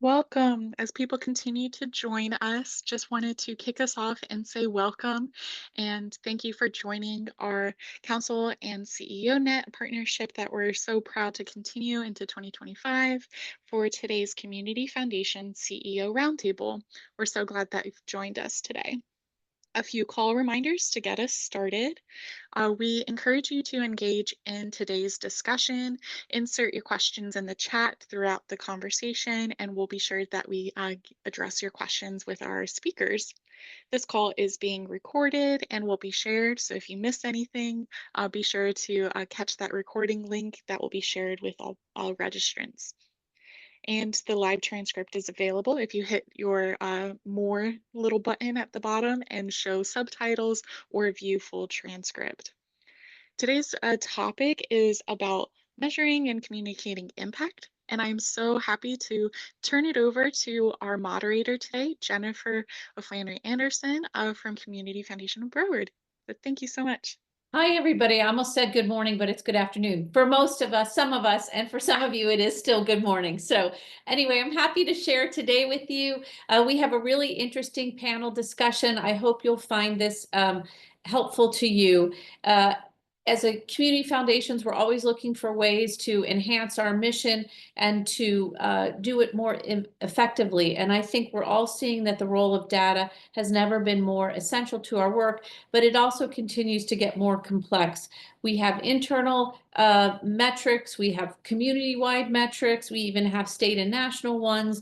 Welcome. As people continue to join us, just wanted to kick us off and say welcome and thank you for joining our Council and CEONet partnership that we're so proud to continue into 2025 for today's Community Foundation CEO Roundtable. We're so glad that you've joined us today. A few call reminders to get us started. We encourage you to engage in today's discussion. Insert your questions in the chat throughout the conversation, and we'll be sure that we address your questions with our speakers. This call is being recorded and will be shared, so if you miss anything, be sure to catch that recording link that will be shared with all registrants. And the live transcript is available if you hit your more little button at the bottom and show subtitles or view full transcript. Today's topic is about measuring and communicating impact. And I'm so happy to turn it over to our moderator today, Jennifer O'Flannery Anderson from Community Foundation of Broward. So thank you so much. Hi, everybody. I almost said good morning, but it's good afternoon. For most of us, some of us, and for some of you, it is still good morning. So anyway, I'm happy to share today with you. We have a really interesting panel discussion. I hope you'll find this helpful to you. As a community foundations, we're always looking for ways to enhance our mission and to do it more effectively. And I think we're all seeing that the role of data has never been more essential to our work, but it also continues to get more complex. We have internal metrics, we have community-wide metrics, we even have state and national ones.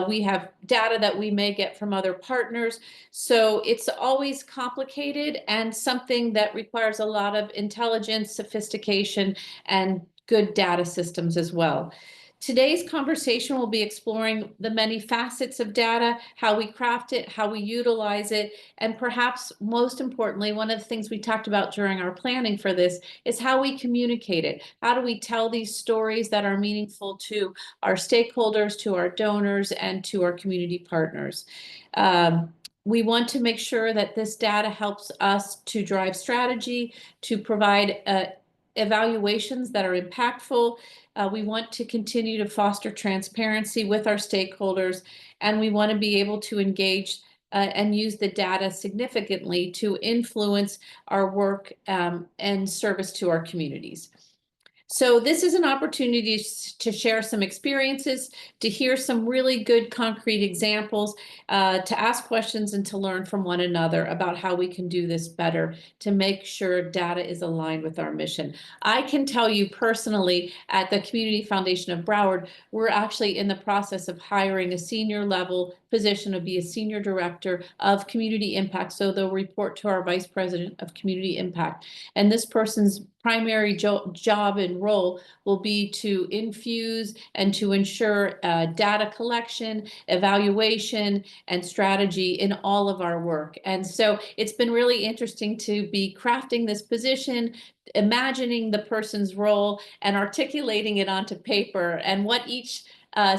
We have data that we may get from other partners. So it's always complicated and something that requires a lot of intelligence, sophistication, and good data systems as well. Today's conversation will be exploring the many facets of data, how we craft it, how we utilize it, and perhaps most importantly, one of the things we talked about during our planning for this is how we communicate it. How do we tell these stories that are meaningful to our stakeholders, to our donors, and to our community partners? We want to make sure that this data helps us to drive strategy, to provide evaluations that are impactful. We want to continue to foster transparency with our stakeholders, and we want to be able to engage and use the data significantly to influence our work and service to our communities. So this is an opportunity to share some experiences, to hear some really good concrete examples, to ask questions and to learn from one another about how we can do this better to make sure data is aligned with our mission. I can tell you personally at the Community Foundation of Broward, we're actually in the process of hiring a senior level position to be a senior director of community impact. So they'll report to our vice president of community impact. And this person's primary job and role will be to infuse and to ensure data collection, evaluation, and strategy in all of our work. And so it's been really interesting to be crafting this position, imagining the person's role and articulating it onto paper and what each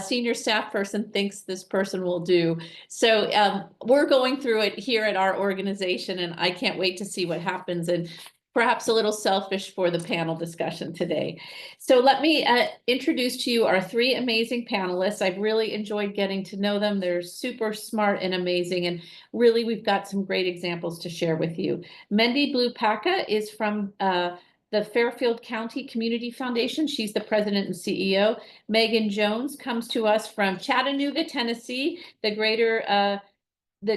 senior staff person thinks this person will do. So we're going through it here at our organization, and I can't wait to see what happens, and perhaps a little selfish for the panel discussion today. So let me introduce to you our three amazing panelists. I've really enjoyed getting to know them. They're super smart and amazing, and really we've got some great examples to share with you. Mendy Blue-Paca is from the Fairfield County Community Foundation. She's the president and CEO. Megan Jones comes to us from Chattanooga, Tennessee, the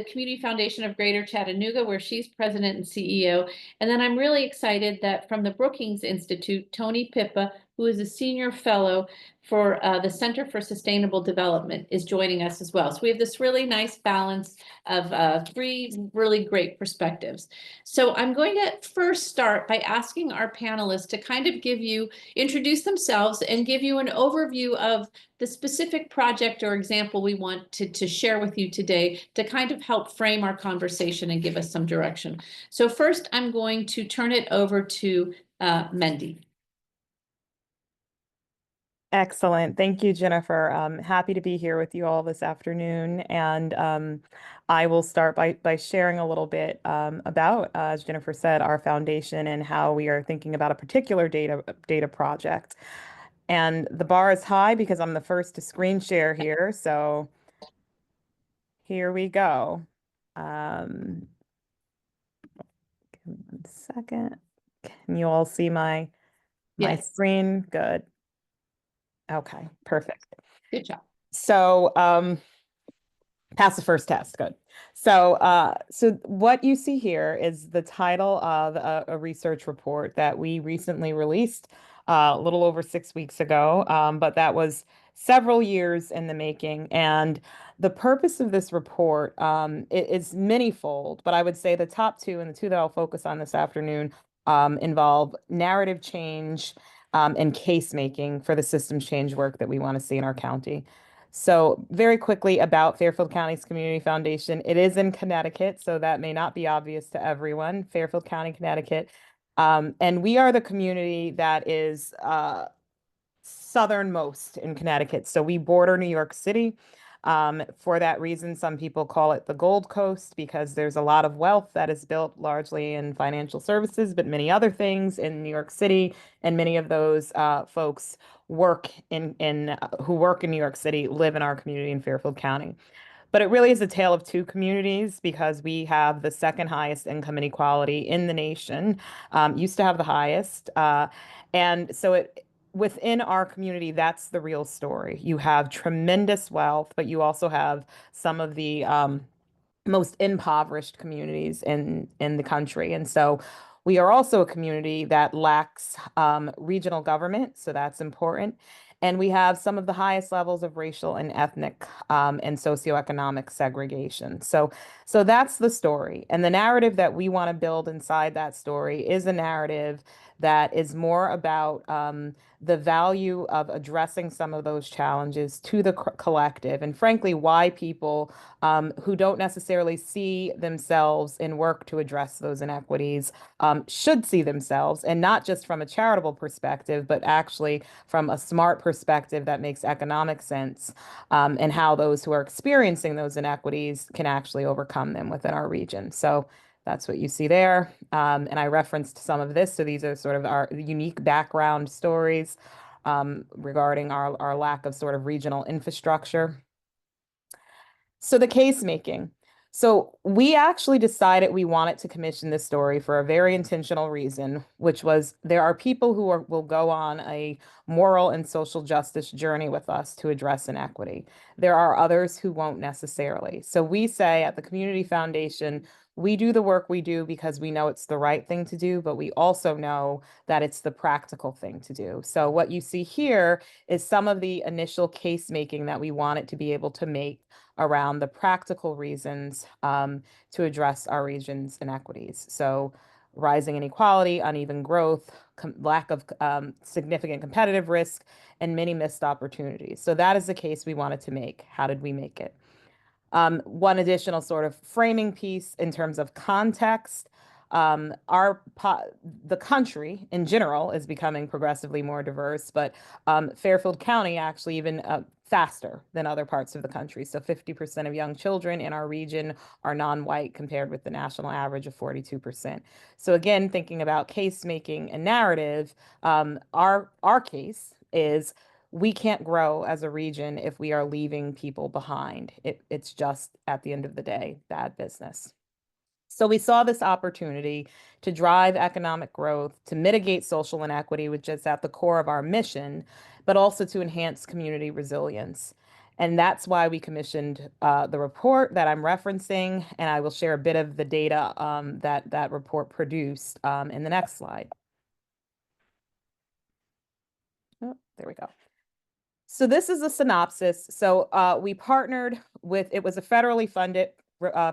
Community Foundation of Greater Chattanooga, where she's president and CEO. And then I'm really excited that from the Brookings Institute, Tony Pippa, who is a senior fellow for the Center for Sustainable Development, is joining us as well. So we have this really nice balance of three really great perspectives. So I'm going to first start by asking our panelists to kind of introduce themselves and give you an overview of the specific project or example we want to share with you today to kind of help frame our conversation and give us some direction. So first, I'm going to turn it over to Mendy. Excellent. Thank you, Jennifer. Happy to be here with you all this afternoon. And I will start by sharing a little bit about, as Jennifer said, our foundation and how we are thinking about a particular data project. And the bar is high because I'm the first to screen share here. So here we go. Give me 1 second. Can you all see my Yes, screen? Good. Okay, perfect. good job. So pass the first test. Good. So what you see here is the title of a research report that we recently released a little over 6 weeks ago, but that was several years in the making. And the purpose of this report it is manyfold, but I would say the top two, and the two that I'll focus on this afternoon, involve narrative change and case making for the systems change work that we want to see in our county. So, very quickly about Fairfield County's Community Foundation. It is in Connecticut, so that may not be obvious to everyone. Fairfield County, Connecticut. And we are the community that is southernmost in Connecticut. So we border New York City. For that reason, some people call it the Gold Coast because there's a lot of wealth that is built largely in financial services, but many other things in New York City. And many of those folks work in who work in New York City live in our community in Fairfield County. But it really is a tale of two communities because we have the second highest income inequality in the nation, used to have the highest. And so it within our community, that's the real story. You have tremendous wealth, but you also have some of the most impoverished communities in the country. And so we are also a community that lacks regional government, so that's important. And we have some of the highest levels of racial and ethnic and socioeconomic segregation. So that's the story. And the narrative that we want to build inside that story is a narrative that is more about the value of addressing some of those challenges to the collective, and frankly, why people who don't necessarily see themselves in work to address those inequities should see themselves, and not just from a charitable perspective, but actually from a smart perspective that makes economic sense, and how those who are experiencing those inequities can actually overcome them within our region. So that's what you see there. And I referenced some of this. So these are sort of our unique background stories regarding our lack of sort of regional infrastructure. So the case making. So we actually decided we wanted to commission this story for a very intentional reason, which was there are people who will go on a moral and social justice journey with us to address inequity. There are others who won't necessarily. So we say at the Community Foundation, we do the work we do because we know it's the right thing to do, but we also know that it's the practical thing to do. So what you see here is some of the initial case making that we wanted to be able to make around the practical reasons to address our region's inequities. So rising inequality, uneven growth, lack of significant competitive risk, and many missed opportunities. So that is the case we wanted to make. How did we make it? One additional sort of framing piece in terms of context. The country in general is becoming progressively more diverse, but Fairfield County actually even faster than other parts of the country. So 50% of young children in our region are non-white compared with the national average of 42%. So again, thinking about case making and narrative, our case is we can't grow as a region if we are leaving people behind. It's just, at the end of the day, bad business. So we saw this opportunity to drive economic growth, to mitigate social inequity, which is at the core of our mission, but also to enhance community resilience. And that's why we commissioned the report that I'm referencing, and I will share a bit of the data that report produced in the next slide. Oh, there we go. So this is a synopsis. So we partnered with, it was a federally funded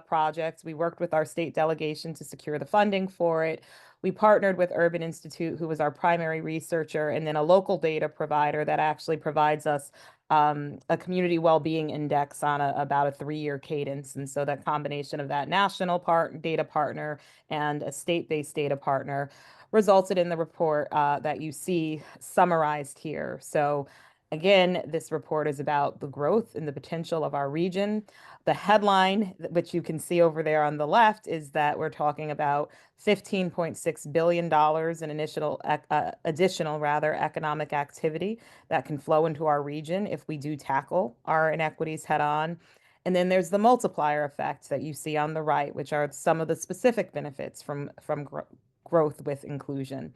project. We worked with our state delegation to secure the funding for it. We partnered with Urban Institute, who was our primary researcher, and then a local data provider that actually provides us a community well-being index on about a 3-year cadence. And so that combination of that national data partner and a state-based data partner resulted in the report that you see summarized here. So Again, this report is about the growth and the potential of our region. The headline, which you can see over there on the left, is that we're talking about $15.6 billion in additional economic activity that can flow into our region if we do tackle our inequities head on. And then there's the multiplier effect that you see on the right, which are some of the specific benefits from growth with inclusion.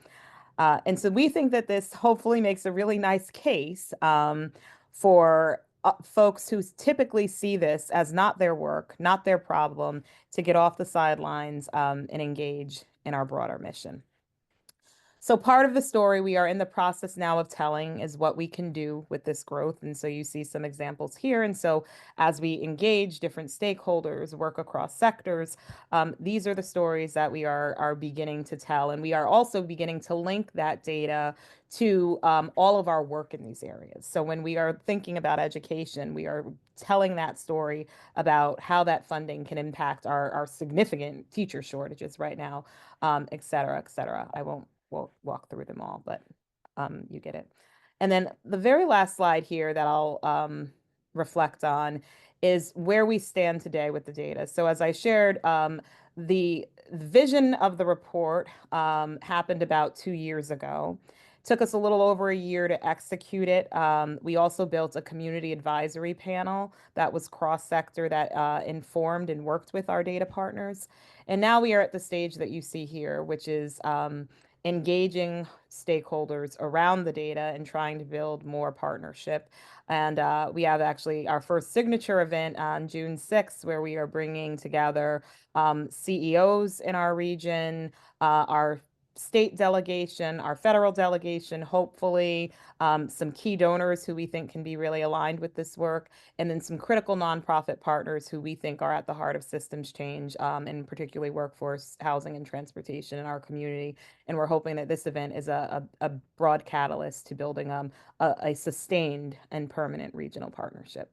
And so we think that this hopefully makes a really nice case for folks who typically see this as not their work, not their problem, to get off the sidelines and engage in our broader mission. So part of the story we are in the process now of telling is what we can do with this growth. And so you see some examples here. And so as we engage different stakeholders, work across sectors, these are the stories that we are beginning to tell. And we are also beginning to link that data to all of our work in these areas. So when we are thinking about education, we are telling that story about how that funding can impact our significant teacher shortages right now, et cetera, et cetera. I won't walk through them all, but you get it. And then the very last slide here that I'll reflect on is where we stand today with the data. So as I shared, the vision of the report happened about 2 years ago. Took us a little over a year to execute it. We also built a community advisory panel that was cross-sector that informed and worked with our data partners. And now we are at the stage that you see here, which is engaging stakeholders around the data and trying to build more partnership. And we have actually our first signature event on June 6th, where we are bringing together CEOs in our region, our state delegation, our federal delegation, hopefully, some key donors who we think can be really aligned with this work, and then some critical nonprofit partners who we think are at the heart of systems change, and particularly workforce, housing, and transportation in our community. And we're hoping that this event is a broad catalyst to building a sustained and permanent regional partnership.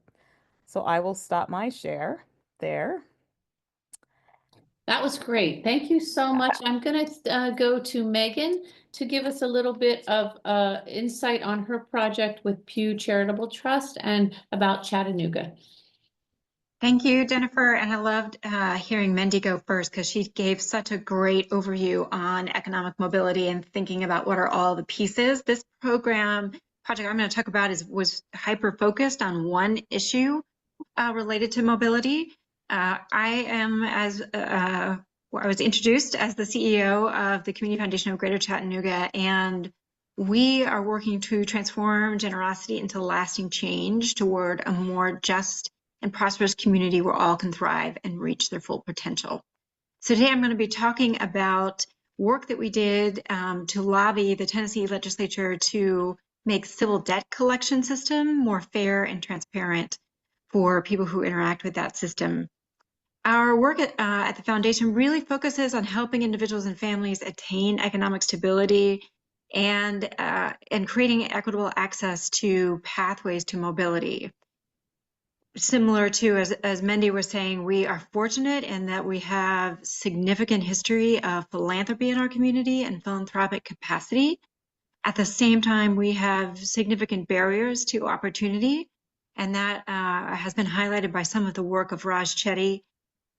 So I will stop my share there. That was great. Thank you so much. I'm going to go to Megan to give us a little bit of insight on her project with Pew Charitable Trust and about Chattanooga. Thank you, Jennifer. And I loved hearing Mendy go first because she gave such a great overview on economic mobility and thinking about what are all the pieces. This project I'm going to talk about was hyper-focused on one issue related to mobility. I was introduced as the CEO of the Community Foundation of Greater Chattanooga, and we are working to transform generosity into lasting change toward a more just and prosperous community where all can thrive and reach their full potential. So today I'm going to be talking about work that we did to lobby the Tennessee legislature to make civil debt collection system more fair and transparent for people who interact with that system. Our work at the foundation really focuses on helping individuals and families attain economic stability and creating equitable access to pathways to mobility. Similar to, as Mendy was saying, we are fortunate in that we have significant history of philanthropy in our community and philanthropic capacity. At the same time, we have significant barriers to opportunity, and that has been highlighted by some of the work of Raj Chetty,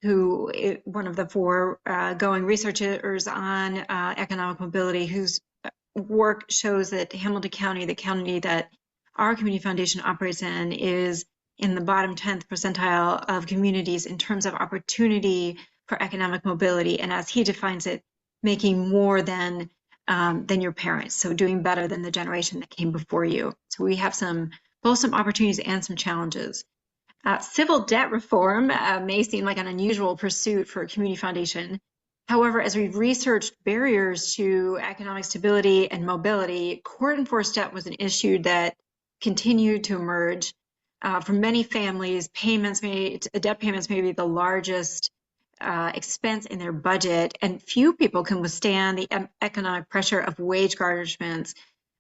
who is one of the foregoing researchers on economic mobility, whose work shows that Hamilton County, the county that our community foundation operates in, is in the bottom 10th percentile of communities in terms of opportunity for economic mobility. And as he defines it, making more than your parents, so doing better than the generation that came before you. So we have both some opportunities and some challenges. Civil debt reform may seem like an unusual pursuit for a community foundation. However, as we've researched barriers to economic stability and mobility, court-enforced debt was an issue that continued to emerge. For many families, debt payments may be the largest expense in their budget, and few people can withstand the economic pressure of wage garnishments,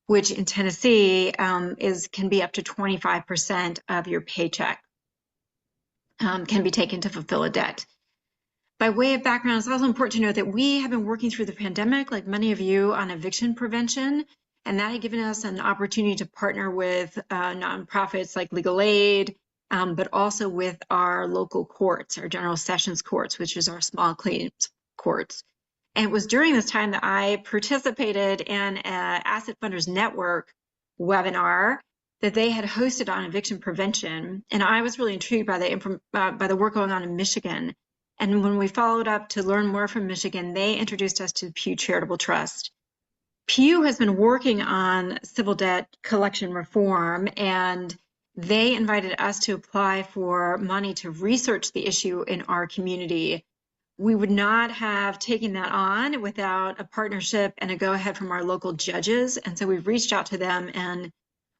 which in Tennessee can be up to 25% of your paycheck. Can be taken to fulfill a debt. By way of background, it's also important to note that we have been working through the pandemic, like many of you, on eviction prevention. And that had given us an opportunity to partner with nonprofits like Legal Aid, but also with our local courts, our general sessions courts, which is our small claims courts. And it was during this time that I participated in an Asset Funders Network webinar that they had hosted on eviction prevention. And I was really intrigued by the work going on in Michigan. And when we followed up to learn more from Michigan, they introduced us to Pew Charitable Trust. Pew has been working on civil debt collection reform, and they invited us to apply for money to research the issue in our community. We would not have taken that on without a partnership and a go-ahead from our local judges. And so we've reached out to them, and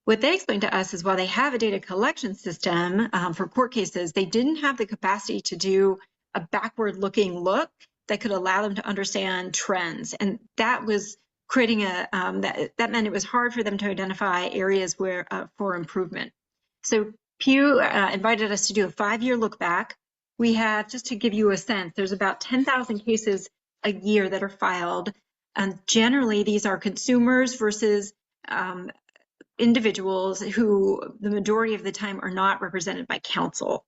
what they explained to us is while they have a data collection system for court cases, they didn't have the capacity to do a backward-looking look that could allow them to understand trends. And that was creating that meant it was hard for them to identify areas where for improvement. So Pew invited us to do a 5-year look back. We have, just to give you a sense, there's about 10,000 cases a year that are filed. And generally, these are consumers versus individuals who the majority of the time are not represented by counsel.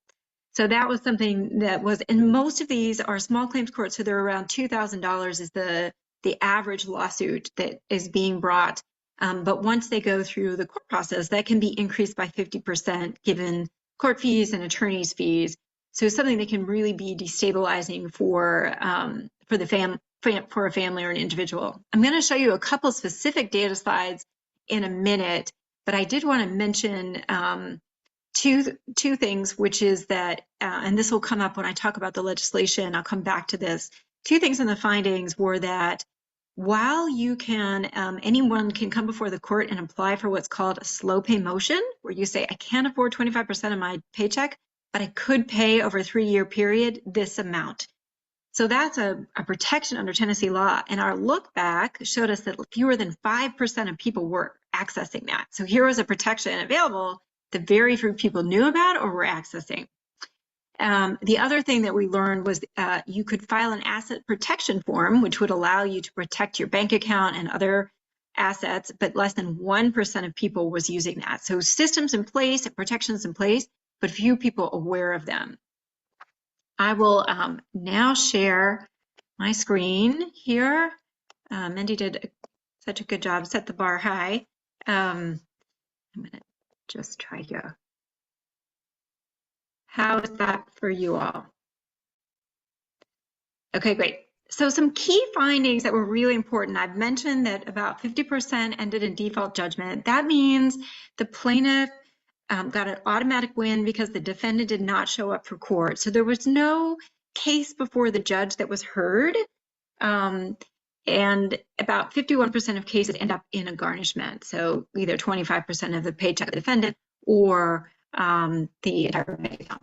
So that was something that was, and most of these are small claims courts, so they're around $2,000 is the average lawsuit that is being brought. But once they go through the court process, that can be increased by 50% given court fees and attorney's fees. So it's something that can really be destabilizing for a family or an individual. I'm going to show you a couple specific data slides in a minute, but I did want to mention two things, which is that, and this will come up when I talk about the legislation, I'll come back to this. Two things in the findings were that while you can, anyone can come before the court and apply for what's called a slow pay motion, where you say, I can't afford 25% of my paycheck, but I could pay over a 3-year period this amount. So that's a protection under Tennessee law. And our look back showed us that fewer than 5% of people were accessing that. So here was a protection available that very few people knew about or were accessing. The other thing that we learned was you could file an asset protection form, which would allow you to protect your bank account and other assets, but less than 1% of people was using that. So systems in place, protections in place, but few people aware of them. I will now share my screen here. Mindy did such a good job, set the bar high. I'm gonna just try here. How is that for you all? Okay, great. So some key findings that were really important. I've mentioned that about 50% ended in default judgment. That means the plaintiff got an automatic win because the defendant did not show up for court. So there was no case before the judge that was heard. And about 51% of cases end up in a garnishment. So either 25% of the paycheck of the defendant or the entire bank account.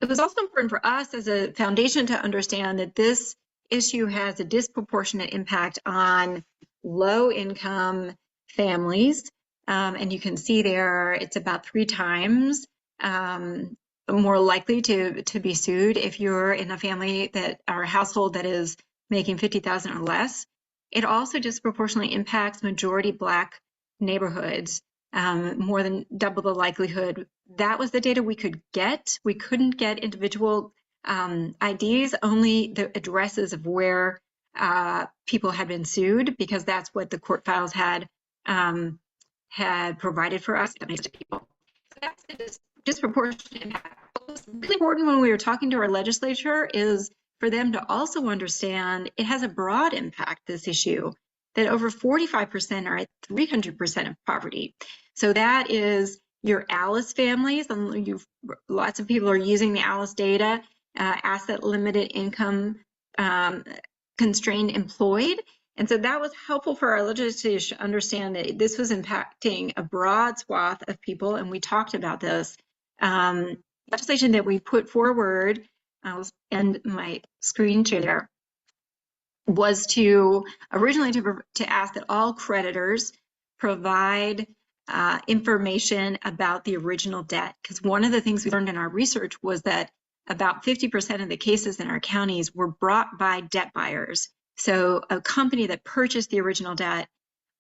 It was also important for us as a foundation to understand that this issue has a disproportionate impact on low-income families. And you can see there, it's about 3 times more likely to be sued if you're in a family that or a household that is making $50,000 or less. It also disproportionately impacts majority Black neighborhoods, more than double the likelihood. That was the data we could get. We couldn't get individual IDs, only the addresses of where people had been sued, because that's what the court files had provided for us. So that's the disproportionate impact. What was really important when we were talking to our legislature is for them to also understand it has a broad impact, this issue, that over 45% are at 300% of poverty. So that is your ALICE families, and lots of people are using the ALICE data, asset limited income constrained employed. And so that was helpful for our legislature to understand that this was impacting a broad swath of people, and we talked about this. Legislation that we put forward, I'll end my screen share there, was to originally to ask that all creditors provide information about the original debt, because one of the things we learned in our research was that about 50% of the cases in our counties were brought by debt buyers. So a company that purchased the original debt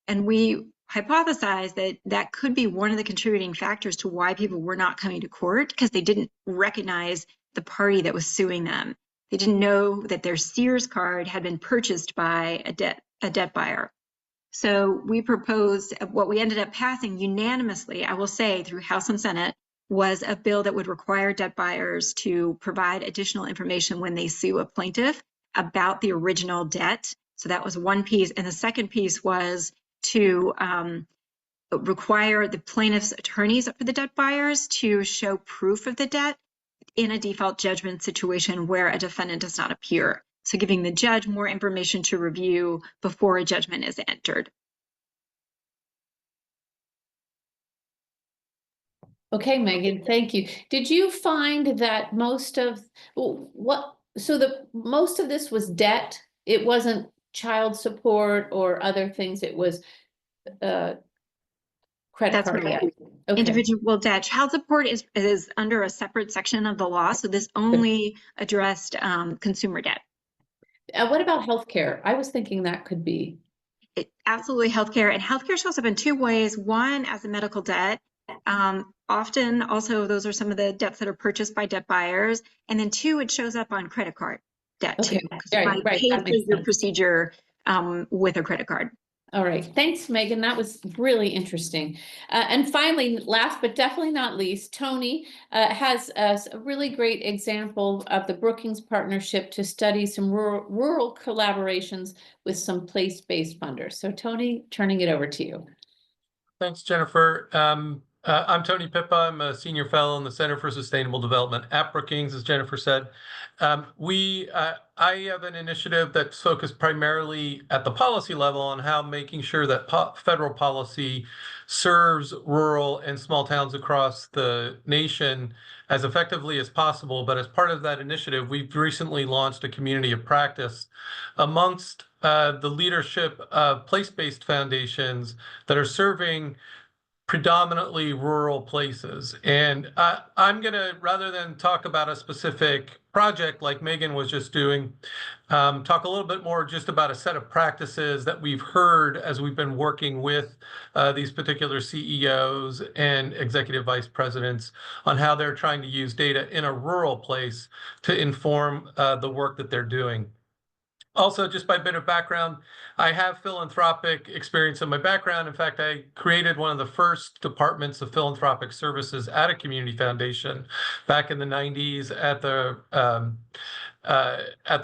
And we hypothesized that that could be one of the contributing factors to why people were not coming to court, because they didn't recognize the party that was suing them. They didn't know that their Sears card had been purchased by a debt buyer. So we proposed, what we ended up passing unanimously, I will say, through House and Senate, was a bill that would require debt buyers to provide additional information when they sue a plaintiff about the original debt. So that was one piece. And the second piece was to require the plaintiff's attorneys for the debt buyers to show proof of the debt in a default judgment situation where a defendant does not appear. So giving the judge more information to review before a judgment is entered. Okay, Megan, thank you. Did you find that most of most of this was debt? It wasn't child support or other things. It was credit That's card right. debt. Okay. Individual debt. Child support is under a separate section of the law, so this only addressed consumer debt. What about healthcare? I was thinking that could be. Absolutely, healthcare. And healthcare shows up in two ways. One, as a medical debt. Often, also, those are some of the debts that are purchased by debt buyers. And then two, it shows up on credit card debt too. Because you might pay for your procedure with a credit card. All right. Thanks, Megan. That was really interesting. And finally, last but definitely not least, Tony has a really great example of the Brookings Partnership to study some rural collaborations with some place-based funders. So Tony, turning it over to you. Thanks, Jennifer. I'm Tony Pippa. I'm a senior fellow in the Center for Sustainable Development at Brookings, as Jennifer said. I have an initiative that's focused primarily at the policy level on how making sure that federal policy serves rural and small towns across the nation as effectively as possible. But as part of that initiative, we've recently launched a community of practice amongst the leadership of place-based foundations that are serving predominantly rural places. And I'm going to, rather than talk about a specific project like Megan was just doing, talk a little bit more just about a set of practices that we've heard as we've been working with these particular CEOs and executive vice presidents on how they're trying to use data in a rural place to inform the work that they're doing. Also, just by a bit of background, I have philanthropic experience in my background. In fact, I created one of the first departments of philanthropic services at a community foundation back in the 90s at the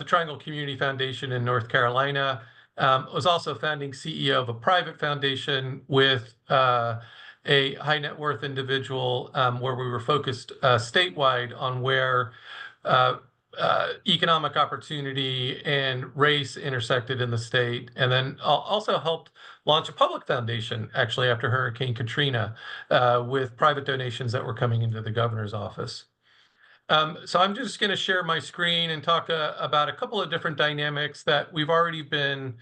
Triangle Community Foundation in North Carolina. Was also founding CEO of a private foundation with a high net worth individual where we were focused statewide on where economic opportunity and race intersected in the state, and then also helped launch a public foundation actually after Hurricane Katrina with private donations that were coming into the governor's office. So I'm just going to share my screen and talk about a couple of different dynamics that we've already been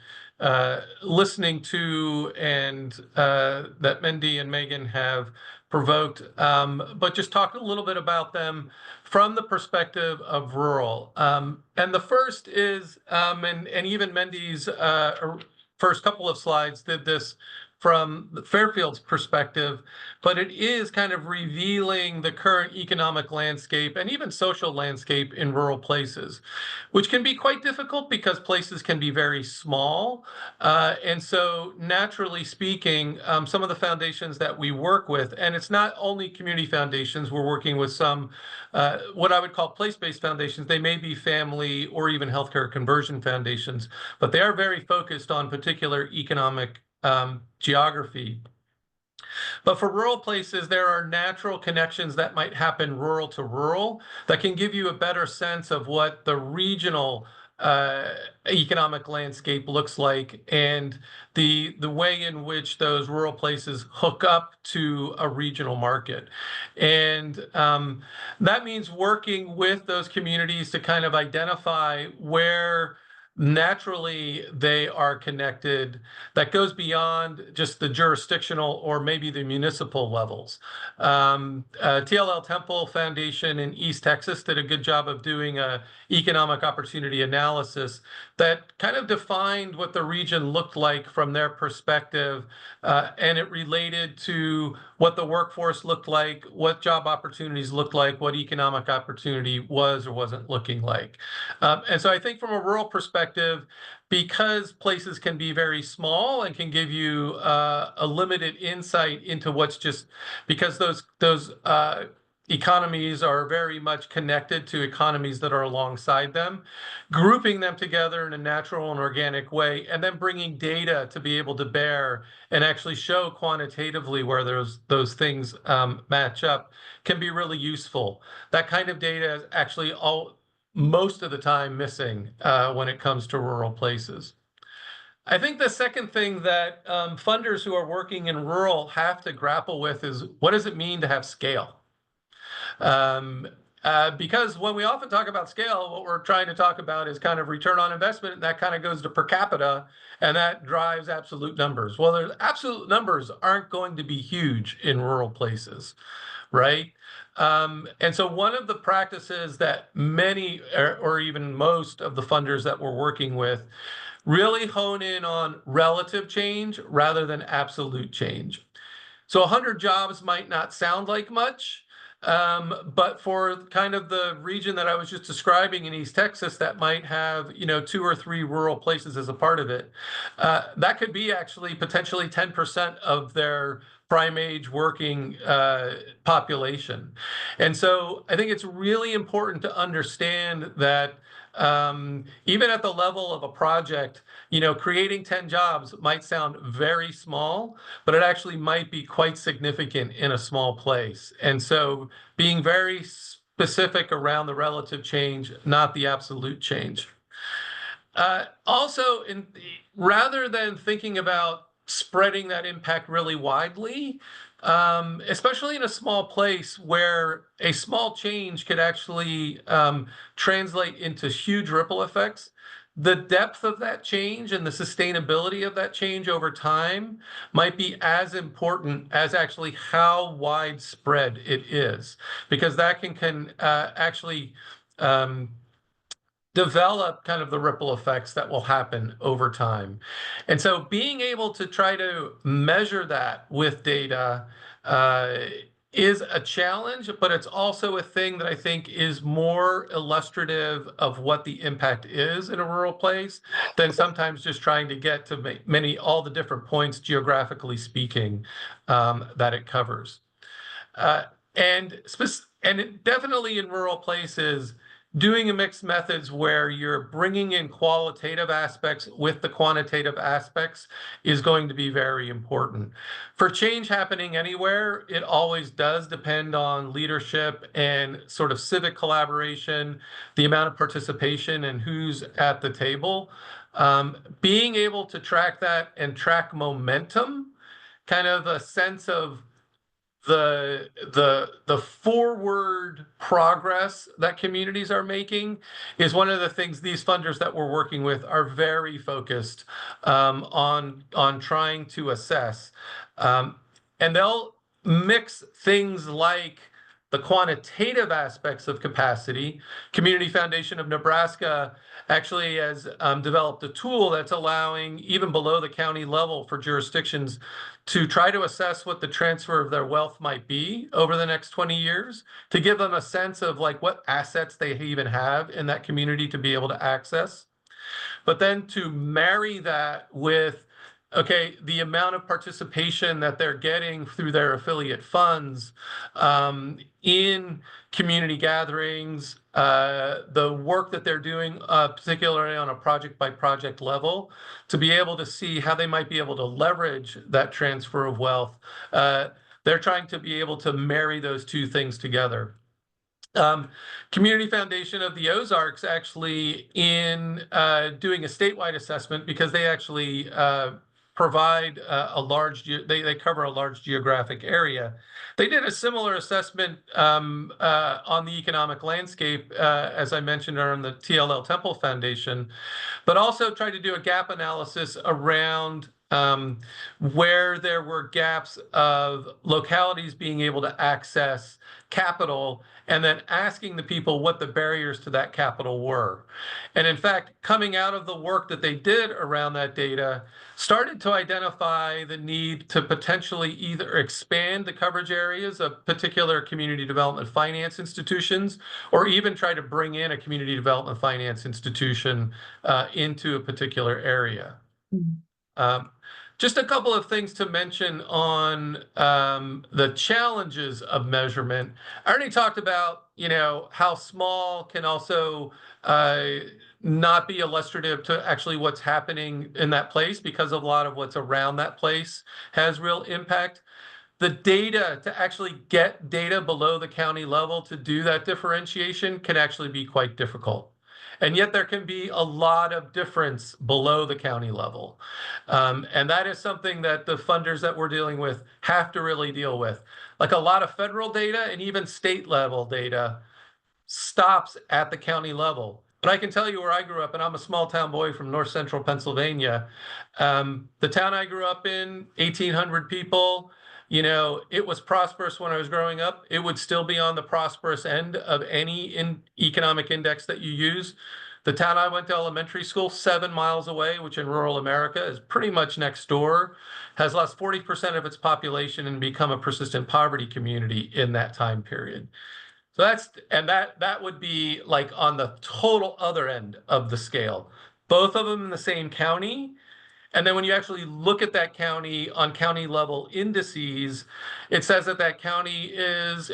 listening to and that Mindy and Megan have provoked, but just talk a little bit about them from the perspective of rural. And the first is, and even Mindy's first couple of slides did this from Fairfield's perspective, but it is kind of revealing the current economic landscape and even social landscape in rural places, which can be quite difficult because places can be very small. And so naturally speaking, some of the foundations that we work with, and it's not only community foundations, we're working with some, what I would call place-based foundations. They may be family or even healthcare conversion foundations, but they are very focused on particular economic geography. But for rural places, there are natural connections that might happen rural to rural that can give you a better sense of what the regional economic landscape looks like and the way in which those rural places hook up to a regional market. And that means working with those communities to kind of identify where naturally they are connected. That goes beyond just the jurisdictional or maybe the municipal levels. TLL Temple Foundation in East Texas did a good job of doing a economic opportunity analysis that kind of defined what the region looked like from their perspective, and it related to what the workforce looked like, what job opportunities looked like, what economic opportunity was or wasn't looking like. And so I think from a rural perspective, because places can be very small and can give you a limited insight into what's just because those economies are very much connected to economies that are alongside them, grouping them together in a natural and organic way, and then bringing data to be able to bear and actually show quantitatively where those things match up can be really useful. That kind of data is actually most of the time missing when it comes to rural places. I think the second thing that funders who are working in rural have to grapple with is, what does it mean to have scale? Because when we often talk about scale, what we're trying to talk about is kind of return on investment, and that kind of goes to per capita, and that drives absolute numbers. Well, there's absolute numbers aren't going to be huge in rural places, right? And so one of the practices that many or even most of the funders that we're working with really hone in on relative change rather than absolute change. So 100 jobs might not sound like much, but for kind of the region that I was just describing in East Texas, that might have 2 or 3 rural places as a part of it. That could be actually potentially 10% of their prime age working population. And so I think it's really important to understand that even at the level of a project, creating 10 jobs might sound very small, but it actually might be quite significant in a small place. And so being very specific around the relative change, not the absolute change. Also, rather than thinking about spreading that impact really widely, especially in a small place where a small change could actually translate into huge ripple effects, the depth of that change and the sustainability of that change over time might be as important as actually how widespread it is, because that can actually develop kind of the ripple effects that will happen over time. And so being able to try to measure that with data is a challenge, but it's also a thing that I think is more illustrative of what the impact is in a rural place than sometimes just trying to get to all the different points, geographically speaking, that it covers. And definitely in rural places, doing a mixed methods where you're bringing in qualitative aspects with the quantitative aspects is going to be very important. For change happening anywhere, it always does depend on leadership and sort of civic collaboration, the amount of participation and who's at the table. Being able to track that and track momentum, kind of a sense of the forward progress that communities are making is one of the things these funders that we're working with are very focused on trying to assess. And they'll mix things like the quantitative aspects of capacity. Community Foundation of Nebraska actually has developed a tool that's allowing, even below the county level, for jurisdictions to try to assess what the transfer of their wealth might be over the next 20 years, to give them a sense of like what assets they even have in that community to be able to access. But then to marry that with, okay, the amount of participation that they're getting through their affiliate funds in community gatherings, the work that they're doing, particularly on a project by project level, to be able to see how they might be able to leverage that transfer of wealth. They're trying to be able to marry those two things together. Community Foundation of the Ozarks actually in doing a statewide assessment, because they actually provide they cover a large geographic area. They did a similar assessment on the economic landscape, as I mentioned, on the TLL Temple Foundation, but also tried to do a gap analysis around where there were gaps of localities being able to access capital, and then asking the people what the barriers to that capital were. And in fact, coming out of the work that they did around that data, started to identify the need to potentially either expand the coverage areas of particular community development finance institutions, or even try to bring in a community development finance institution into a particular area. Just a couple of things to mention on the challenges of measurement. I already talked about, how small can also not be illustrative to actually what's happening in that place, because a lot of what's around that place has real impact. The data, to actually get data below the county level to do that differentiation, can actually be quite difficult. And yet there can be a lot of difference below the county level. And that is something that the funders that we're dealing with have to really deal with. Like a lot of federal data and even state level data stops at the county level. But I can tell you where I grew up, and I'm a small town boy from north central Pennsylvania. The town I grew up in, 1,800 people. It was prosperous when I was growing up. It would still be on the prosperous end of any economic index that you use. The town I went to elementary school, 7 miles away, which in rural America is pretty much next door, has lost 40% of its population and become a persistent poverty community in that time period. So that would be like on the total other end of the scale. Both of them in the same county. And then when you actually look at that county on county level indices, it says that that county is,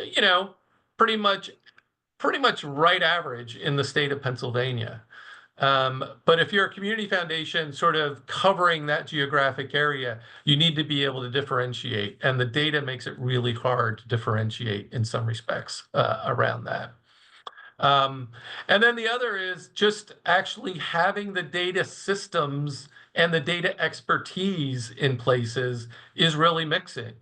pretty much right average in the state of Pennsylvania. But if you're a community foundation sort of covering that geographic area, you need to be able to differentiate. And the data makes it really hard to differentiate in some respects around that. And then the other is just actually having the data systems and the data expertise in places is really missing.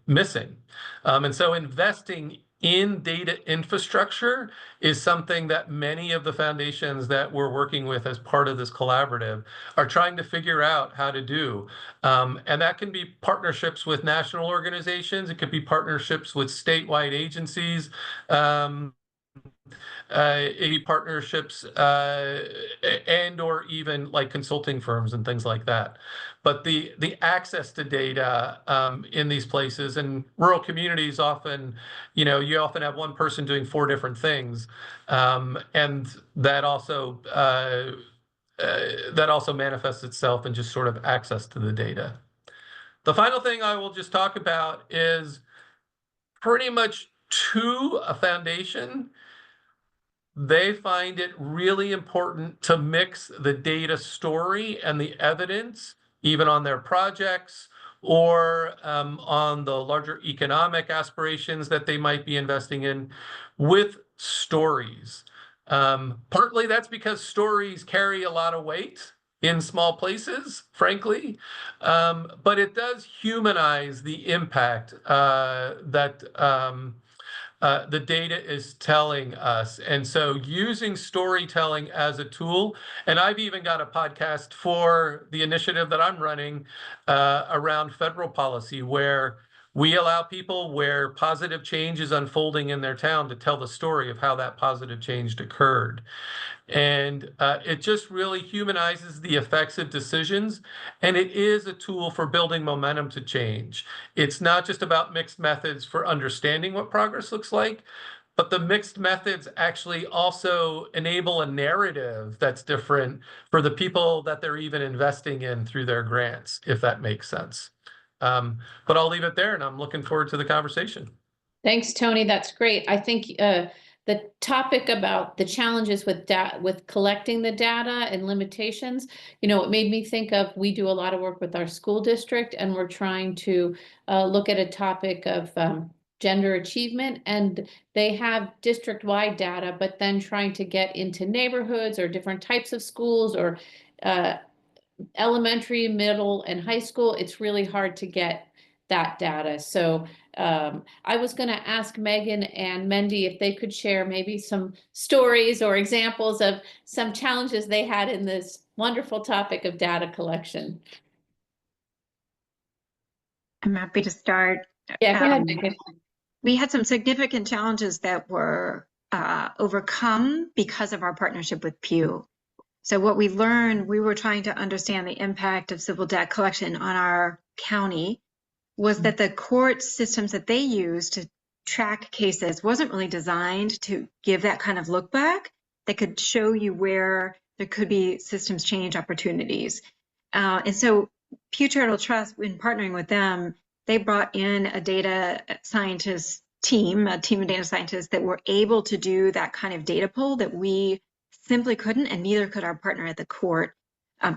And so investing in data infrastructure is something that many of the foundations that we're working with as part of this collaborative are trying to figure out how to do. And that can be partnerships with national organizations. It could be partnerships with statewide agencies. Partnerships and or even like consulting firms and things like that. But the access to data in these places and rural communities often, you often have one person doing 4 different things, and that also manifests itself in just sort of access to the data. The final thing I will just talk about is pretty much to a foundation. They find it really important to mix the data story and the evidence, even on their projects or on the larger economic aspirations that they might be investing in, with stories. Partly that's because stories carry a lot of weight in small places, frankly, but it does humanize the impact that the data is telling us. And so using storytelling as a tool, and I've even got a podcast for the initiative that I'm running around federal policy, where we allow people where positive change is unfolding in their town to tell the story of how that positive change occurred. And it just really humanizes the effects of decisions. And it is a tool for building momentum to change. It's not just about mixed methods for understanding what progress looks like, but the mixed methods actually also enable a narrative that's different for the people that they're even investing in through their grants, if that makes sense. But I'll leave it there, and I'm looking forward to the conversation. Thanks, Tony. That's great. I think the topic about the challenges with collecting the data and limitations, it made me think of, we do a lot of work with our school district, and we're trying to look at a topic of gender achievement, and they have district-wide data, but then trying to get into neighborhoods or different types of schools or elementary, middle, and high school, it's really hard to get that data. So I was going to ask Megan and Mendy if they could share maybe some stories or examples of some challenges they had in this wonderful topic of data collection. I'm happy to start. Yeah, go ahead, Megan. We had some significant challenges that were overcome because of our partnership with Pew. So what we learned, we were trying to understand the impact of civil debt collection on our county, was that the court systems that they use to track cases wasn't really designed to give that kind of look back that could show you where there could be systems change opportunities. And so Pew Charitable Trust, in partnering with them, they brought in a data scientist team, a team of data scientists that were able to do that kind of data pull that we simply couldn't, and neither could our partner at the court,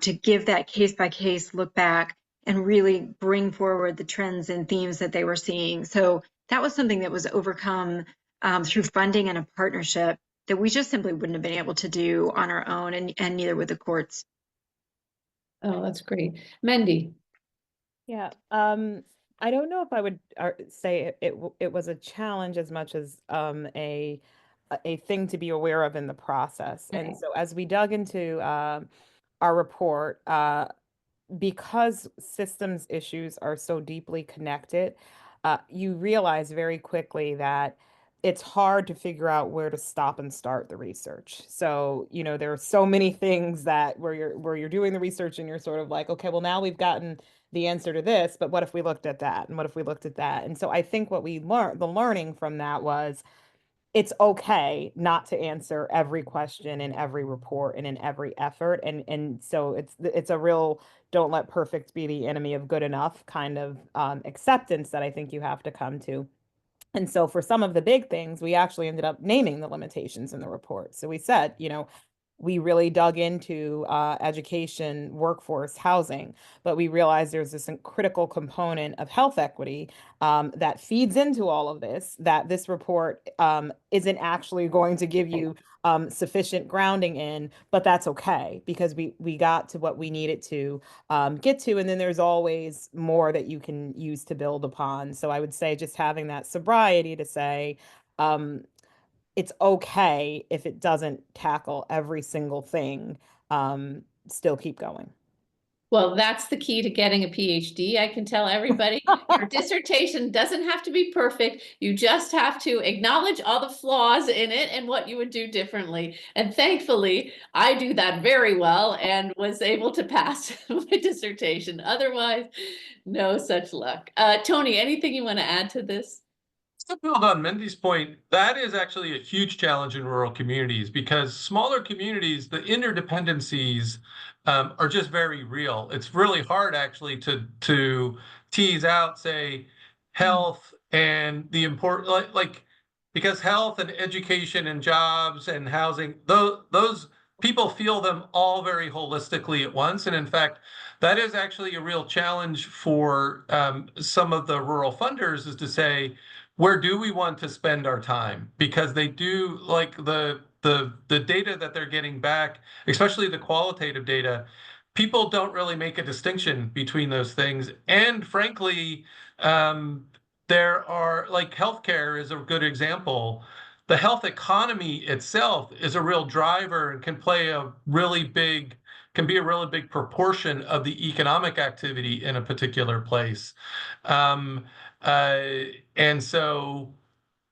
to give that case-by-case look back and really bring forward the trends and themes that they were seeing. So that was something that was overcome through funding and a partnership that we just simply wouldn't have been able to do on our own, and neither would the courts. Oh, that's great. Mendy. Yeah, I don't know if I would say it was a challenge as much as a thing to be aware of in the process. And so as we dug into our report, because systems issues are so deeply connected, you realize very quickly that it's hard to figure out where to stop and start the research. So, there are so many things that where you're doing the research and you're sort of like, okay, well, now we've gotten the answer to this, but what if we looked at that? And what if we looked at that? And so I think what we learned, the learning from that was it's okay not to answer every question in every report and in every effort. And so it's a real don't let perfect be the enemy of good enough kind of acceptance that I think you have to come to. And so for some of the big things, we actually ended up naming the limitations in the report. So we said, we really dug into education, workforce, housing, but we realized there's this critical component of health equity that feeds into all of this, that this report isn't actually going to give you sufficient grounding in, but that's okay because we got to what we needed to get to. And then there's always more that you can use to build upon. So I would say just having that sobriety to say, it's okay if it doesn't tackle every single thing. Still keep going. Well, that's the key to getting a PhD. I can tell everybody your dissertation doesn't have to be perfect. You just have to acknowledge all the flaws in it and what you would do differently. And thankfully, I do that very well and was able to pass my dissertation. Otherwise, no such luck. Tony, anything you want to add to this? To build on Mendy's point, that is actually a huge challenge in rural communities because smaller communities, the interdependencies are just very real. It's really hard actually to tease out, say, health and the important like because health and education and jobs and housing, those people feel them all very holistically at once. And in fact, that is actually a real challenge for some of the rural funders is to say, where do we want to spend our time? Because they do like the data that they're getting back, especially the qualitative data, people don't really make a distinction between those things. And frankly, there are like healthcare is a good example. The health economy itself is a real driver and can be a really big proportion of the economic activity in a particular place. Um, uh, and so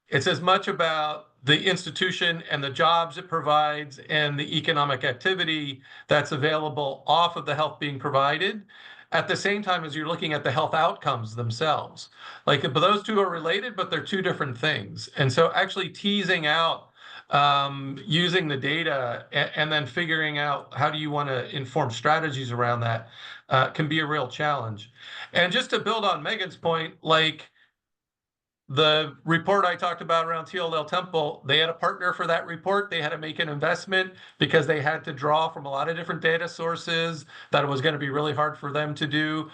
it's as much about the institution and the jobs it provides and the economic activity that's available off of the health being provided at the same time as you're looking at the health outcomes themselves. Like, but those two are related, but they're two different things. And so actually teasing out using the data and then figuring out how do you want to inform strategies around that can be a real challenge. And just to build on Megan's point, like the report I talked about around TLL Temple, they had a partner for that report. They had to make an investment because they had to draw from a lot of different data sources that it was going to be really hard for them to do.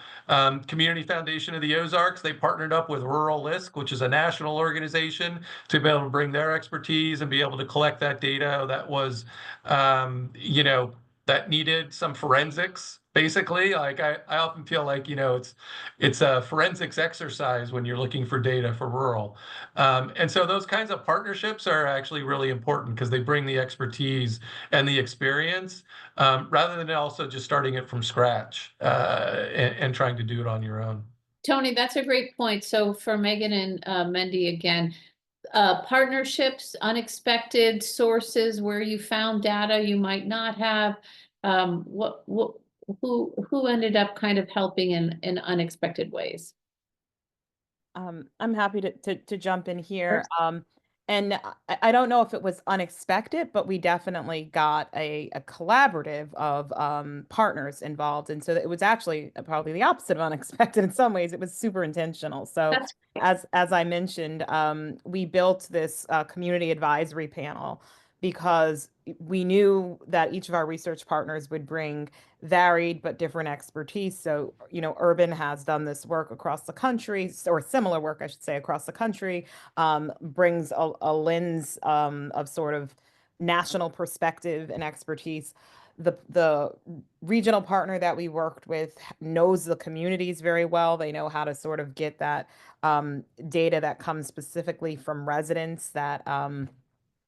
Community Foundation of the Ozarks, they partnered up with Rural LISC, which is a national organization, to be able to bring their expertise and be able to collect that data that was, that needed some forensics basically. Like I often feel like, it's a forensics exercise when you're looking for data for rural. And so those kinds of partnerships are actually really important because they bring the expertise and the experience, rather than also just starting it from scratch, and trying to do it on your own. Tony, that's a great point. So for Megan and Mendy again, partnerships, unexpected sources where you found data you might not have. Who ended up kind of helping in unexpected ways? I'm happy to jump in here. And I don't know if it was unexpected, but we definitely got a collaborative of partners involved. And so it was actually probably the opposite of unexpected in some ways. It was super intentional. So That's as I mentioned, we built this community advisory panel because we knew that each of our research partners would bring varied but different expertise. So, Urban has done this work across the country, or similar work, I should say, across the country, brings a lens of sort of national perspective and expertise. The regional partner that we worked with knows the communities very well. They know how to sort of get that data that comes specifically from residents that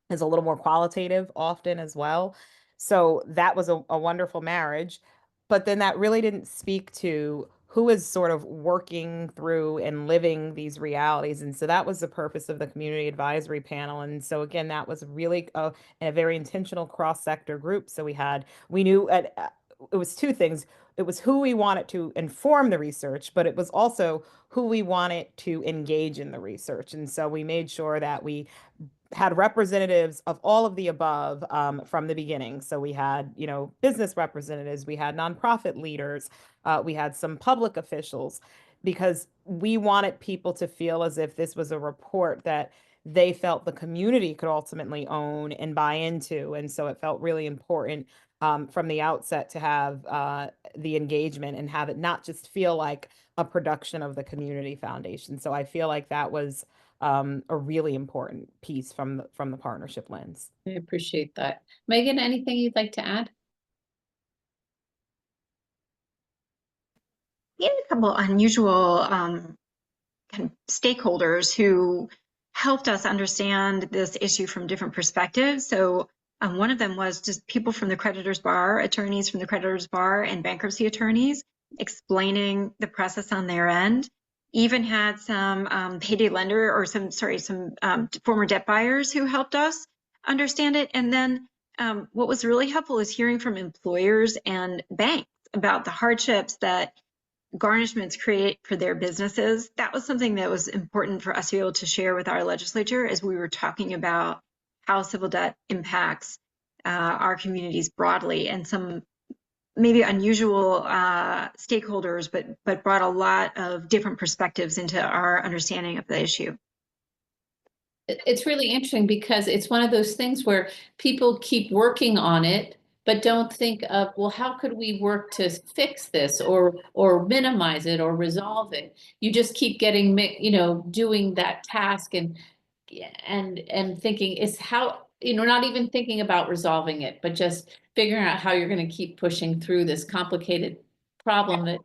is a little more qualitative often as well. So that was a wonderful marriage. But then that really didn't speak to who is sort of working through and living these realities. And so that was the purpose of the community advisory panel. And so again, that was really a very intentional cross-sector group. So we knew it was two things. It was who we wanted to inform the research, but it was also who we wanted to engage in the research. And so we made sure that we had representatives of all of the above from the beginning. So we had, business representatives, we had nonprofit leaders, we had some public officials, because we wanted people to feel as if this was a report that they felt the community could ultimately own and buy into. And so it felt really important from the outset to have the engagement and have it not just feel like a production of the Community Foundation. So I feel like that was a really important piece from the partnership lens. I appreciate that. Megan, anything you'd like to add? We had a couple unusual kind of stakeholders who helped us understand this issue from different perspectives. So one of them was just people from the creditors bar, attorneys from the creditors bar, and bankruptcy attorneys explaining the process on their end. Even had some payday lender or some former debt buyers who helped us understand it. And then what was really helpful is hearing from employers and banks about the hardships that garnishments create for their businesses. That was something that was important for us to be able to share with our legislature as we were talking about how civil debt impacts our communities broadly, and some maybe unusual stakeholders, but brought a lot of different perspectives into our understanding of the issue. It's really interesting because it's one of those things where people keep working on it, but don't think of, well, how could we work to fix this or minimize it or resolve it? You just keep getting, doing that task and thinking is how, not even thinking about resolving it, but just figuring out how you're going to keep pushing through this complicated problem that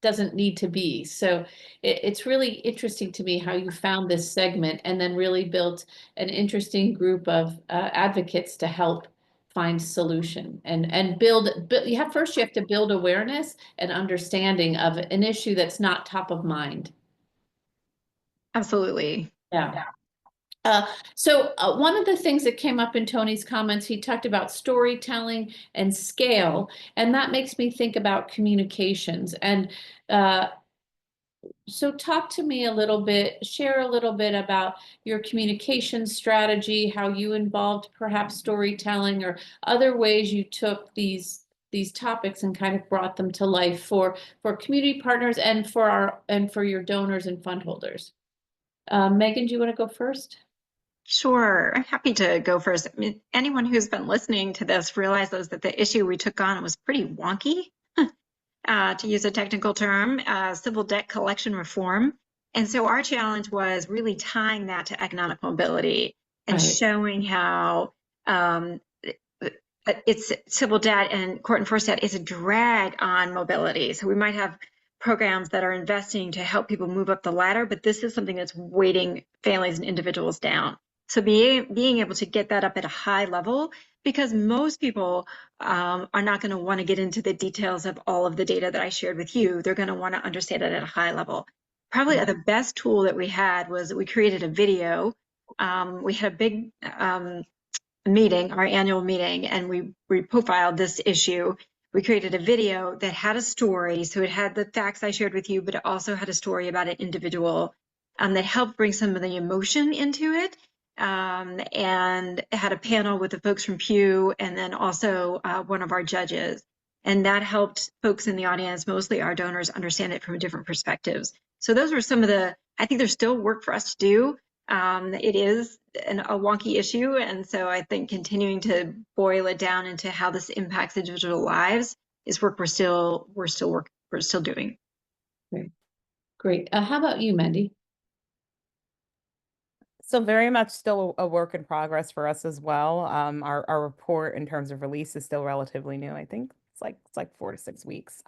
doesn't need to be. So it's really interesting to me how you found this segment and then really built an interesting group of advocates to help find solution and build. You have to build awareness and understanding of an issue that's not top of mind. Absolutely. Yeah. So one of the things that came up in Tony's comments, he talked about storytelling and scale, and that makes me think about communications. And so talk to me a little bit, share a little bit about your communication strategy, how you involved perhaps storytelling or other ways you took these topics and kind of brought them to life for community partners and for your donors and fund holders. Megan, do you want to go first? Sure, I'm happy to go first. I mean, anyone who's been listening to this realizes that the issue we took on was pretty wonky, to use a technical term, civil debt collection reform. And so our challenge was really tying that to economic mobility and showing how it's civil debt and court enforced debt is a drag on mobility. So we might have programs that are investing to help people move up the ladder, but this is something that's weighting families and individuals down. So being able to get that up at a high level, because most people are not going to want to get into the details of all of the data that I shared with you. They're going to want to understand it at a high level. Probably the best tool that we had was that we created a video. We had a big meeting, our annual meeting, and we profiled this issue. We created a video that had a story. So it had the facts I shared with you, but it also had a story about an individual that helped bring some of the emotion into it. And it had a panel with the folks from Pew and then also one of our judges. And that helped folks in the audience, mostly our donors, understand it from different perspectives. So those were some of the, I think there's still work for us to do. It is a wonky issue, and so I think continuing to boil it down into how this impacts individual lives is work we're still doing. Great. How about you, Mandy? So very much still a work in progress for us as well. Our report in terms of release is still relatively new. I think it's like 4 to 6 weeks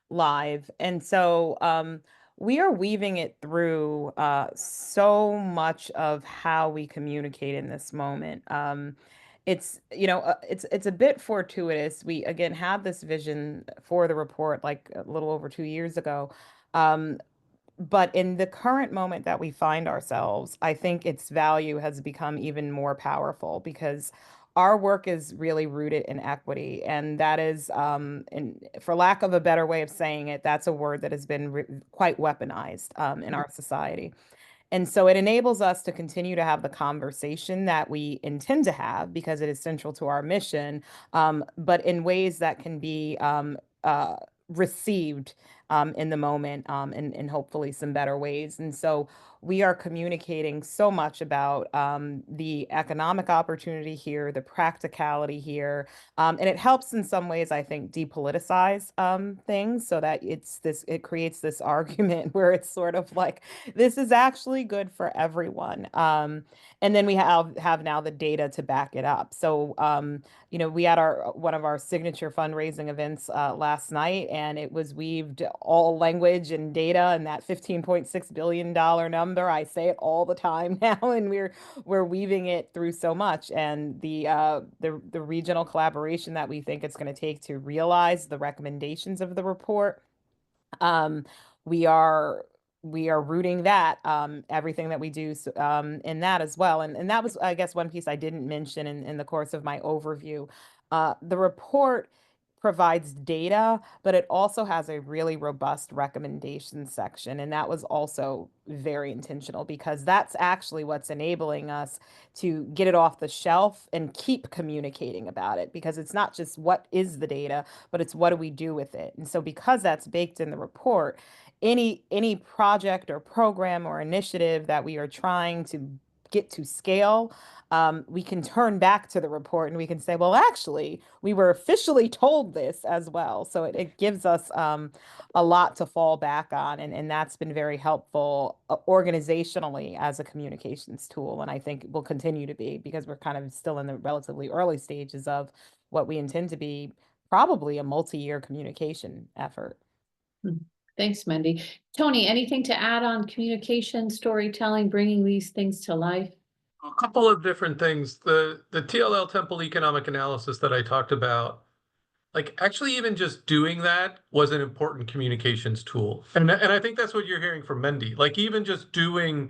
live, and so we are weaving it through so much of how we communicate in this moment. It's it's a bit fortuitous. We again had this vision for the report like a little over 2 years ago. Um, but in the current moment that we find ourselves, I think its value has become even more powerful because our work is really rooted in equity. And that is, for lack of a better way of saying it, that's a word that has been quite weaponized in our society. And so it enables us to continue to have the conversation that we intend to have because it is central to our mission, but in ways that can be received in the moment and hopefully some better ways. And so we are communicating so much about the economic opportunity here, the practicality here, and it helps in some ways, I think, depoliticize things so that it creates this argument where it's sort of like, this is actually good for everyone. And then we have now the data to back it up. So, we had one of our signature fundraising events last night, and it was weaved all language and data and that $15.6 billion number. I say it all the time now, and we're weaving it through so much. And the regional collaboration that we think it's going to take to realize the recommendations of the report, we are rooting that everything that we do in that as well. And that was, I guess, one piece I didn't mention in the course of my overview. The report provides data, but it also has a really robust recommendation section. And that was also very intentional because that's actually what's enabling us to get it off the shelf and keep communicating about it, because it's not just what is the data, but it's what do we do with it. And so because that's baked in the report, any project or program or initiative that we are trying to get to scale, we can turn back to the report and we can say, well, actually, we were officially told this as well. So it gives us a lot to fall back on. And that's been very helpful organizationally as a communications tool. And I think will continue to be because we're kind of still in the relatively early stages of what we intend to be probably a multi-year communication effort. Thanks, Mandy. Tony, anything to add on communication, storytelling, bringing these things to life? A couple of different things. The TLL Temple economic analysis that I talked about, like actually even just doing that was an important communications tool. And I think that's what you're hearing from Mendy. Like even just doing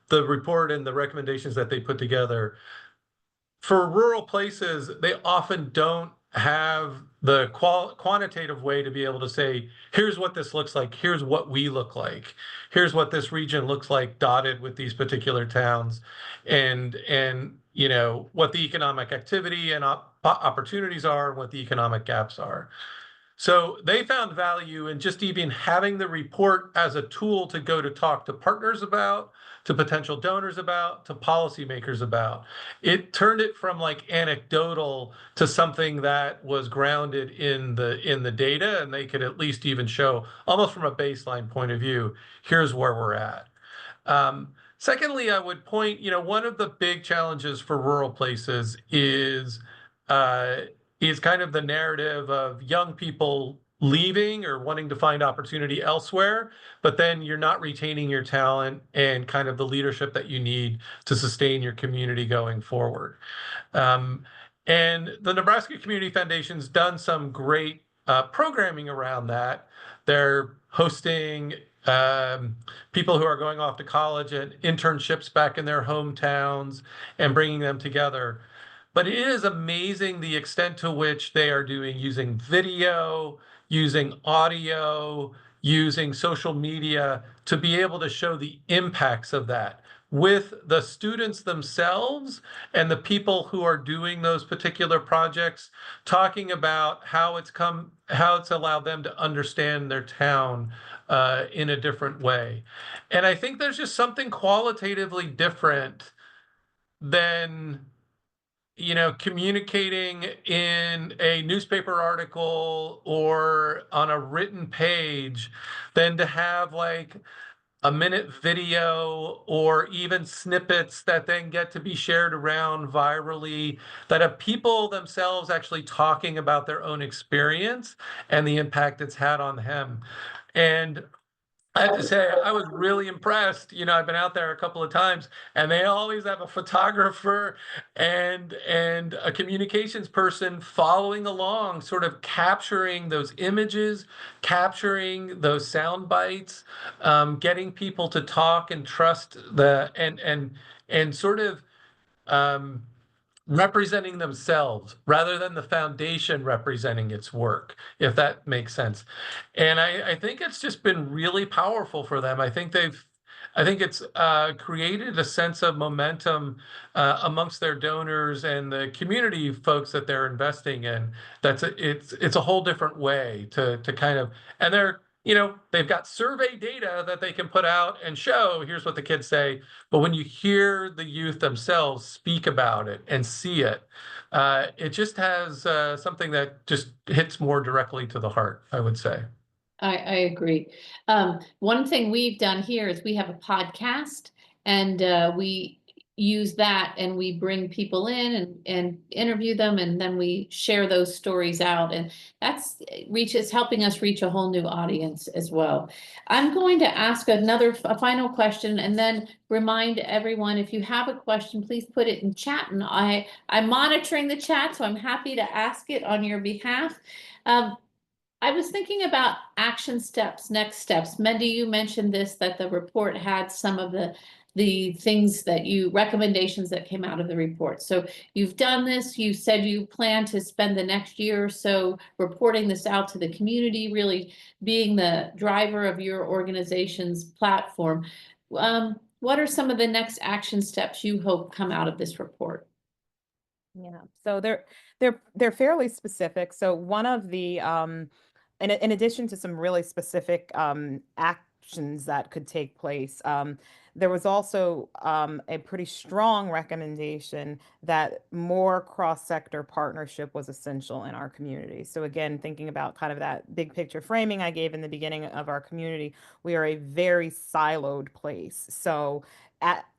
the report and the recommendations that they put together, for rural places, they often don't have the quantitative way to be able to say, here's what this looks like, here's what we look like, here's what this region looks like dotted with these particular towns, and what the economic activity and opportunities are, and what the economic gaps are. So they found value in just even having the report as a tool to go to talk to partners about, to potential donors about, to policymakers about. It turned it from like anecdotal to something that was grounded in the data, and they could at least even show, almost from a baseline point of view, here's where we're at. Secondly, I would point, one of the big challenges for rural places is is kind of the narrative of young people leaving or wanting to find opportunity elsewhere, but then you're not retaining your talent and kind of the leadership that you need to sustain your community going forward. And the Nebraska Community Foundation's done some great programming around that. They're hosting people who are going off to college and internships back in their hometowns and bringing them together. But it is amazing the extent to which they are doing using video, using audio, using social media to be able to show the impacts of that with the students themselves and the people who are doing those particular projects, talking about how it's allowed them to understand their town in a different way. And I think there's just something qualitatively different than communicating in a newspaper article or on a written page than to have like a minute video or even snippets that then get to be shared around virally that have people themselves actually talking about their own experience and the impact it's had on them. And I have to say, I was really impressed. I've been out there a couple of times, and they always have a photographer and a communications person following along, sort of capturing those images, capturing those sound bites, getting people to talk and trust and sort of representing themselves rather than the foundation representing its work, if that makes sense. And I think it's just been really powerful for them. I think it's created a sense of momentum amongst their donors and the community folks that they're investing in. It's a whole different way to kind of, and they've got survey data that they can put out and show, here's what the kids say. But when you hear the youth themselves speak about it and see it, it just has something that just hits more directly to the heart, I would say. I agree. One thing we've done here is we have a podcast, and we use that, and we bring people in and interview them, and then we share those stories out, and is helping us reach a whole new audience as well. I'm going to ask a final question, and then remind everyone, if you have a question, please put it in chat, and I'm monitoring the chat, so I'm happy to ask it on your behalf. I was thinking about action steps, next steps. Mendy, you mentioned this, that the report had some of the things recommendations that came out of the report. So you've done this, you said you plan to spend the next year or so reporting this out to the community, really being the driver of your organization's platform. What are some of the next action steps you hope come out of this report? Yeah, so they're fairly specific. So one of the in addition to some really specific actions that could take place, there was also a pretty strong recommendation that more cross-sector partnership was essential in our community. So again, thinking about kind of that big picture framing I gave in the beginning of our community, we are a very siloed place. So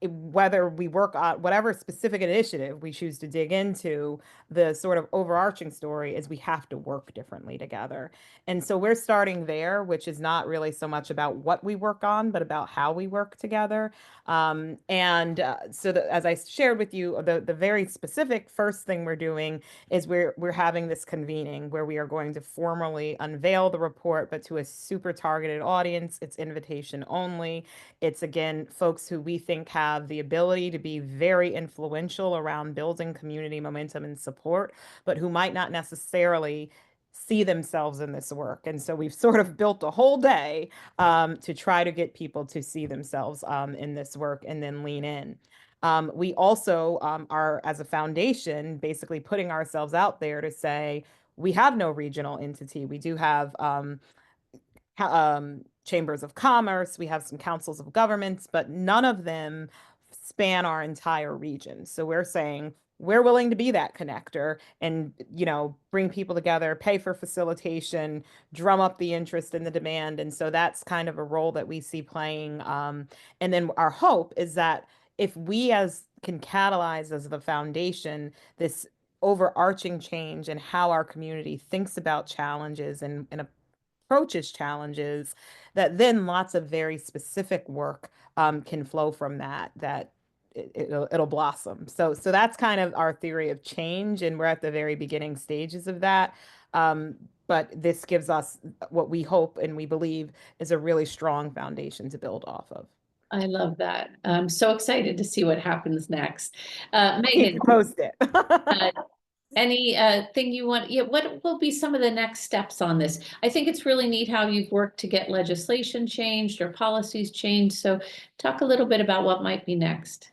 whether we work on whatever specific initiative we choose to dig into, the sort of overarching story is we have to work differently together. And so we're starting there, which is not really so much about what we work on, but about how we work together. So as I shared with you, the very specific first thing we're doing is we're having this convening where we are going to formally unveil the report, but to a super targeted audience. It's invitation only. It's, again, folks who we think have the ability to be very influential around building community momentum and support, but who might not necessarily see themselves in this work. And so we've sort of built a whole day to try to get people to see themselves in this work and then lean in. We also are, as a foundation, basically putting ourselves out there to say, we have no regional entity. We do have chambers of commerce, we have some councils of governments, but none of them span our entire region. So we're saying we're willing to be that connector and, bring people together, pay for facilitation, drum up the interest and the demand. And so that's kind of a role that we see playing. And then our hope is that if we can catalyze as the foundation this overarching change in how our community thinks about challenges and approaches challenges, that then lots of very specific work can flow from that it'll blossom. So that's kind of our theory of change, and we're at the very beginning stages of that. But this gives us what we hope and we believe is a really strong foundation to build off of. I love that. I'm so excited to see what happens next. Keep Megan, you posted. any thing you want? Yeah, what will be some of the next steps on this? I think it's really neat how you've worked to get legislation changed or policies changed. So talk a little bit about what might be next.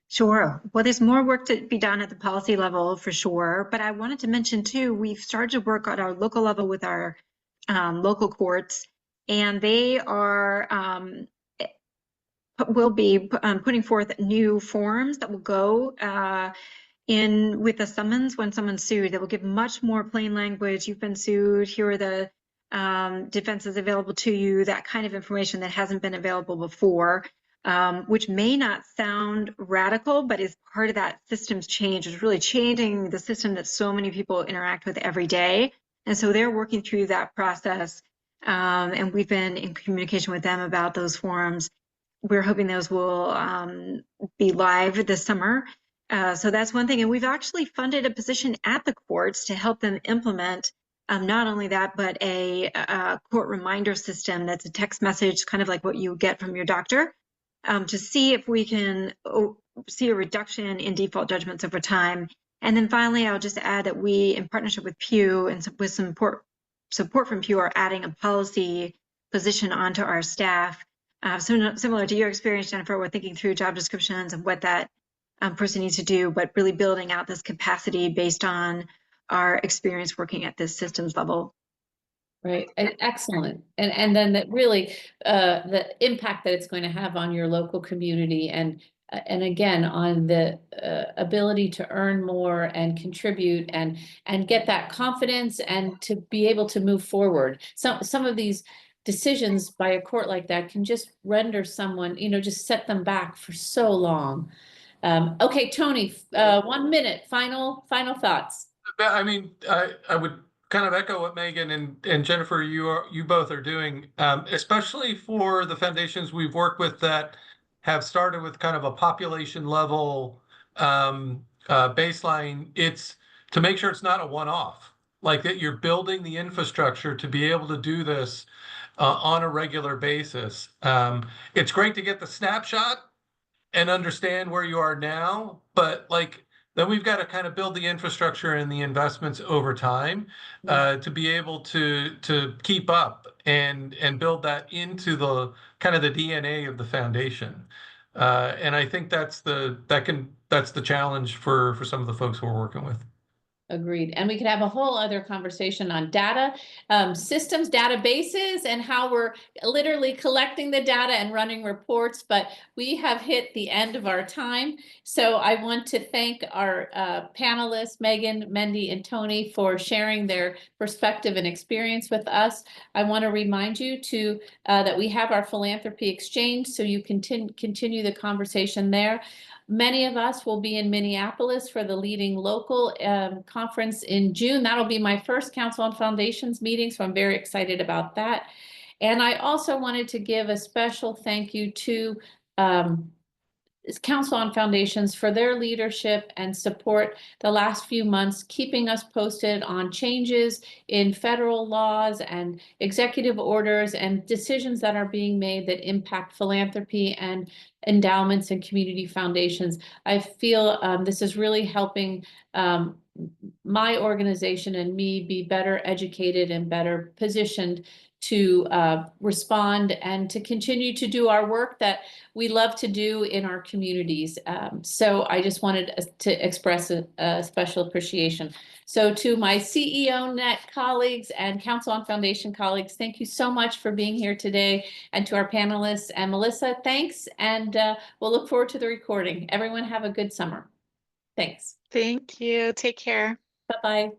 Sure. Well, there's more work to be done at the policy level for sure. But I wanted to mention too, we've started to work at our local level with our local courts, and they are will be putting forth new forms that will go in with a summons when someone's sued. That will give much more plain language. You've been sued. Here are the defenses available to you. That kind of information that hasn't been available before. Which may not sound radical, but is part of that systems change. It's really changing the system that so many people interact with every day. And so they're working through that process. And we've been in communication with them about those forums. We're hoping those will be live this summer. So that's one thing. And we've actually funded a position at the courts to help them implement not only that, but a court reminder system that's a text message, kind of like what you get from your doctor. To see if we can see a reduction in default judgments over time. And then finally, I'll just add that we, in partnership with Pew and with some support from Pew, are adding a policy position onto our staff. So similar to your experience, Jennifer, we're thinking through job descriptions and what that person needs to do, but really building out this capacity based on our experience working at this systems level. Right, excellent. And then that really the impact that it's going to have on your local community and again on the ability to earn more and contribute and get that confidence and to be able to move forward. Some of these decisions by a court like that can just render someone, just set them back for so long. Okay, Tony, 1 minute, final thoughts. I mean, I would kind of echo what Megan and Jennifer, you both are doing, especially for the foundations we've worked with that have started with kind of a population level baseline. It's to make sure it's not a one-off, like that you're building the infrastructure to be able to do this on a regular basis. It's great to get the snapshot and understand where you are now, but then we've got to kind of build the infrastructure and the investments over time to be able to keep up and build that into the kind of the DNA of the foundation. And I think that's the challenge for some of the folks who we're working with. Agreed. And we could have a whole other conversation on data, systems, databases, and how we're literally collecting the data and running reports. But we have hit the end of our time. So I want to thank our panelists, Megan, Mendy, and Tony, for sharing their perspective and experience with us. I want to remind you that we have our philanthropy exchange, so you continue the conversation there. Many of us will be in Minneapolis for the Leading Local conference in June. That'll be my first Council on Foundations meeting, so I'm very excited about that. And I also wanted to give a special thank you to Council on Foundations for their leadership and support the last few months, keeping us posted on changes in federal laws and executive orders and decisions that are being made that impact philanthropy and endowments and community foundations. I feel this is really helping my organization and me be better educated and better positioned to respond and to continue to do our work that we love to do in our communities. So I just wanted to express a special appreciation. So to my CEONet colleagues and Council on Foundation colleagues, thank you so much for being here today. And to our panelists and Melissa, thanks. And we'll look forward to the recording. Everyone have a good summer. Thanks. Thank you. Take care. Bye-bye.